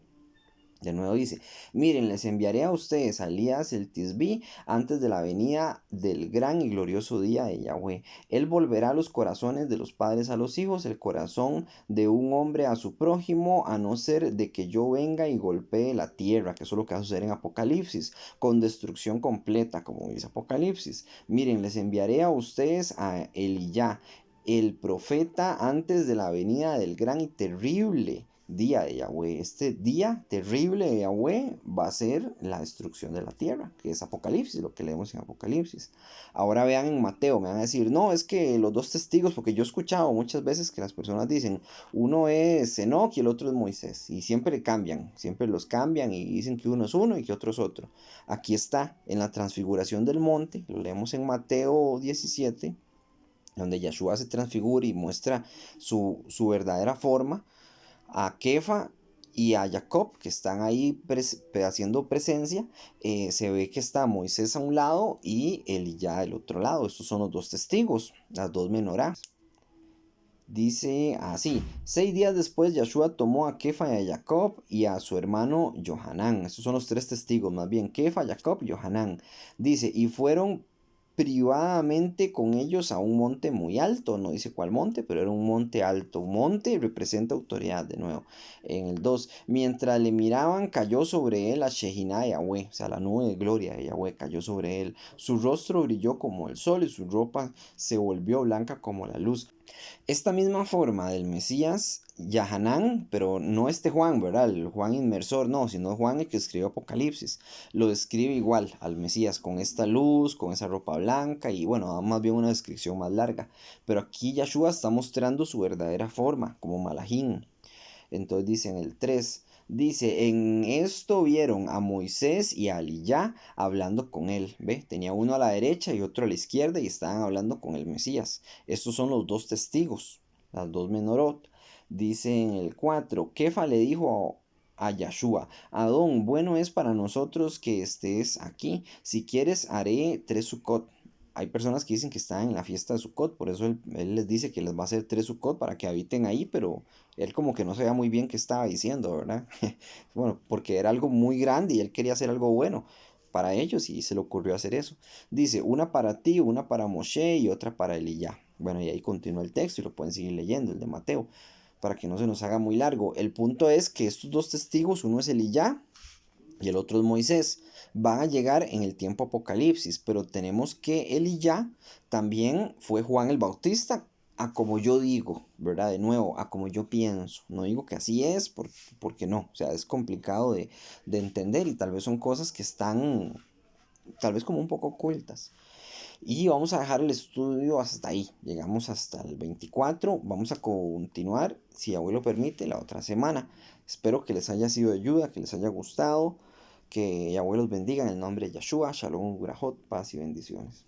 De nuevo dice, miren, les enviaré a ustedes a Elías el Tisbí antes de la venida del gran y glorioso día de Yahweh. Él volverá los corazones de los padres a los hijos, el corazón de un hombre a su prójimo, a no ser de que yo venga y golpee la tierra, que eso es lo que va a suceder en Apocalipsis, con destrucción completa, como dice Apocalipsis. Miren, les enviaré a ustedes a Eliyá, el profeta, antes de la venida del gran y terrible día de Yahweh. Este día terrible de Yahweh va a ser la destrucción de la tierra, que es Apocalipsis, lo que leemos en Apocalipsis. Ahora vean en Mateo, me van a decir, no, es que los dos testigos, porque yo he escuchado muchas veces que las personas dicen, uno es Enoch y el otro es Moisés, y siempre cambian, siempre los cambian y dicen que uno es uno y que otro es otro. Aquí está, en la transfiguración del monte, lo leemos en Mateo 17, donde Yahshua se transfigura y muestra su verdadera forma a Kefa y a Jacob, que están ahí haciendo presencia. Se ve que está Moisés a un lado y Eliyá del otro lado. Estos son los dos testigos, las dos menorás. Dice así: 6 días después Yahshua tomó a Kefa y a Jacob y a su hermano Johanán. Estos son los tres testigos, más bien Kefa, Jacob y Johanán. Dice, y fueron privadamente con ellos a un monte muy alto, no dice cuál monte, pero era un monte alto. Un monte representa autoridad, de nuevo. En el 2, mientras le miraban, cayó sobre él la Shekinah de Yahweh, o sea, la nube de gloria de Yahweh cayó sobre él. Su rostro brilló como el sol y su ropa se volvió blanca como la luz. Esta misma forma del Mesías, Yahanán, pero no este Juan, ¿verdad? El Juan inmersor, no, sino Juan el que escribió Apocalipsis. Lo describe igual al Mesías, con esta luz, con esa ropa blanca y bueno, da más bien una descripción más larga. Pero aquí Yahshua está mostrando su verdadera forma, como Malachín. Entonces dice en el 3, dice, en esto vieron a Moisés y a Eliyá hablando con él. ¿Ve? Tenía uno a la derecha y otro a la izquierda y estaban hablando con el Mesías. Estos son los dos testigos, las dos menorot. Dice en el 4, Kefa le dijo a Yahshua, Adón, bueno es para nosotros que estés aquí. Si quieres, haré 3 Sukkot. hay personas que dicen que están en la fiesta de Sukkot, por eso él les dice que les va a hacer 3 Sukkot para que habiten ahí, pero él como que no sabía muy bien qué estaba diciendo, ¿verdad? Bueno, porque era algo muy grande y él quería hacer algo bueno para ellos y se le ocurrió hacer eso. Dice, una para ti, una para Moshe y otra para Elías. Bueno, y ahí continúa el texto y lo pueden seguir leyendo, el de Mateo, para que no se nos haga muy largo. El punto es que estos dos testigos, uno es Elías y el otro es Moisés, van a llegar en el tiempo Apocalipsis, pero tenemos que Elías también fue Juan el Bautista, a como yo digo, ¿verdad? De nuevo, a como yo pienso. No digo que así es, porque no, o sea, es complicado de entender y tal vez son cosas que están, tal vez como un poco ocultas. Y vamos a dejar el estudio hasta ahí. Llegamos hasta el 24. Vamos a continuar, si abuelo permite, la otra semana. Espero que les haya sido de ayuda, que les haya gustado. Que abuelos bendigan en el nombre de Yeshua. Shalom, Grajot, paz y bendiciones.